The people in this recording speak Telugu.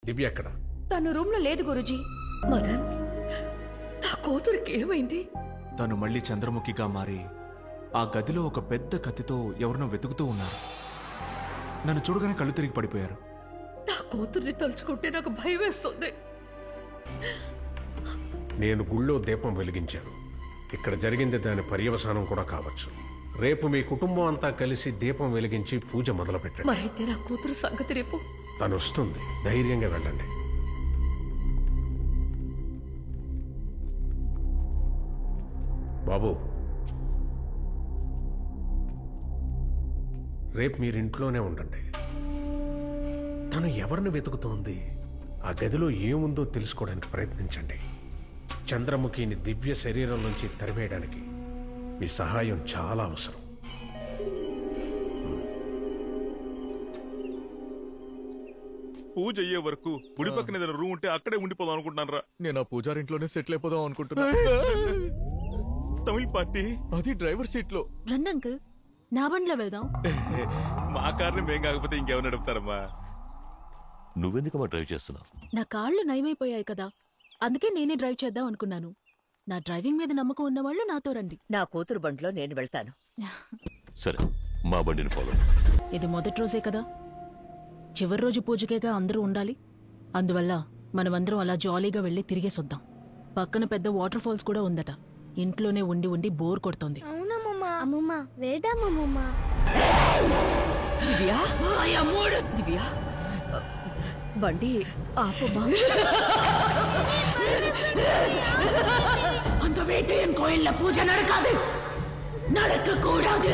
దివ్య ఎక్కడ? తను రూమ్ లో లేదు గురుజీ. మదన్, నా కూతురికి ఏమైంది? తను మళ్ళీ చంద్రముఖిగా మారి ఆ గదిలో ఒక పెద్ద కత్తితో ఎవరినో వెతుకుతూ ఉన్నారు. నన్ను చూడగానే కళ్ళు తిరిగి పడిపోయారు. నా కూతుర్ని తలుచుకుంటే నాకు భయం వేస్తుంది. నేను గుళ్ళో దీపం వెలిగించాను. ఇక్కడ జరిగింది దాని పర్యవసానం కూడా కావచ్చు. రేపు మీ కుటుంబం అంతా కలిసి దీపం వెలిగించి పూజ మొదలు పెట్టండి. మరైతే నా కూతురు సంగతి రేపు. తను వస్తుంది, ధైర్యంగా వెళ్ళండి. బాబు, రేపు మీరింట్లోనే ఉండండి. తను ఎవరిని వెతుకుతోంది, ఆ గదిలో ఏముందో తెలుసుకోవడానికి ప్రయత్నించండి. చంద్రముఖిని దివ్య శరీరం నుంచి తరిమేయడానికి మీ సహాయం చాలా అవసరం. పూజ అయ్యే వరకు గుడి పక్కన ఏదైనా రూమ్ ఉంటే అక్కడే ఉండిపోదాం అనుకుంటున్నాను రా. నేను ఆ పూజారింట్లోనే సెటిల్ అయిపోదాం అనుకుంటున్నా. తమిళ పార్టీ అది డ్రైవర్ సీట్ లో. రండి అంకుల్, నా బండిలో వెళ్దాం. మా కార్ని మేం కాకపోతే ఇంకెవరు నడుపుతారమ్మా? నువ్వెందుకమ్మా డ్రైవ్ చేస్తున్నావు? నా కాళ్ళు నయమైపోయాయి కదా, అందుకే నేనే డ్రైవ్ చేద్దాం అనుకున్నాను. నా డ్రైవింగ్ మీద నమ్మకం ఉన్నవాళ్ళు నాతో రండి. నా కూతురు బండిలో నేను వెళ్తాను. సరే, మా బండిని ఫాలో. ఇది మొదటి రోజే కదా, చివరి రోజు పూజకేగా అందరూ ఉండాలి. అందువల్ల మనమందరం అలా జాలీగా వెళ్లి తిరిగేసొద్దాం. పక్కన పెద్ద వాటర్ ఫాల్స్ కూడా ఉందట. ఇంట్లోనే ఉండి ఉండి బోర్ కొడుతోంది. దివ్య, బండి ఆపమ్మా. அந்த வேட்டையன் கோயில்ல பூஜை நடக்காது, நடக்க கூடாது.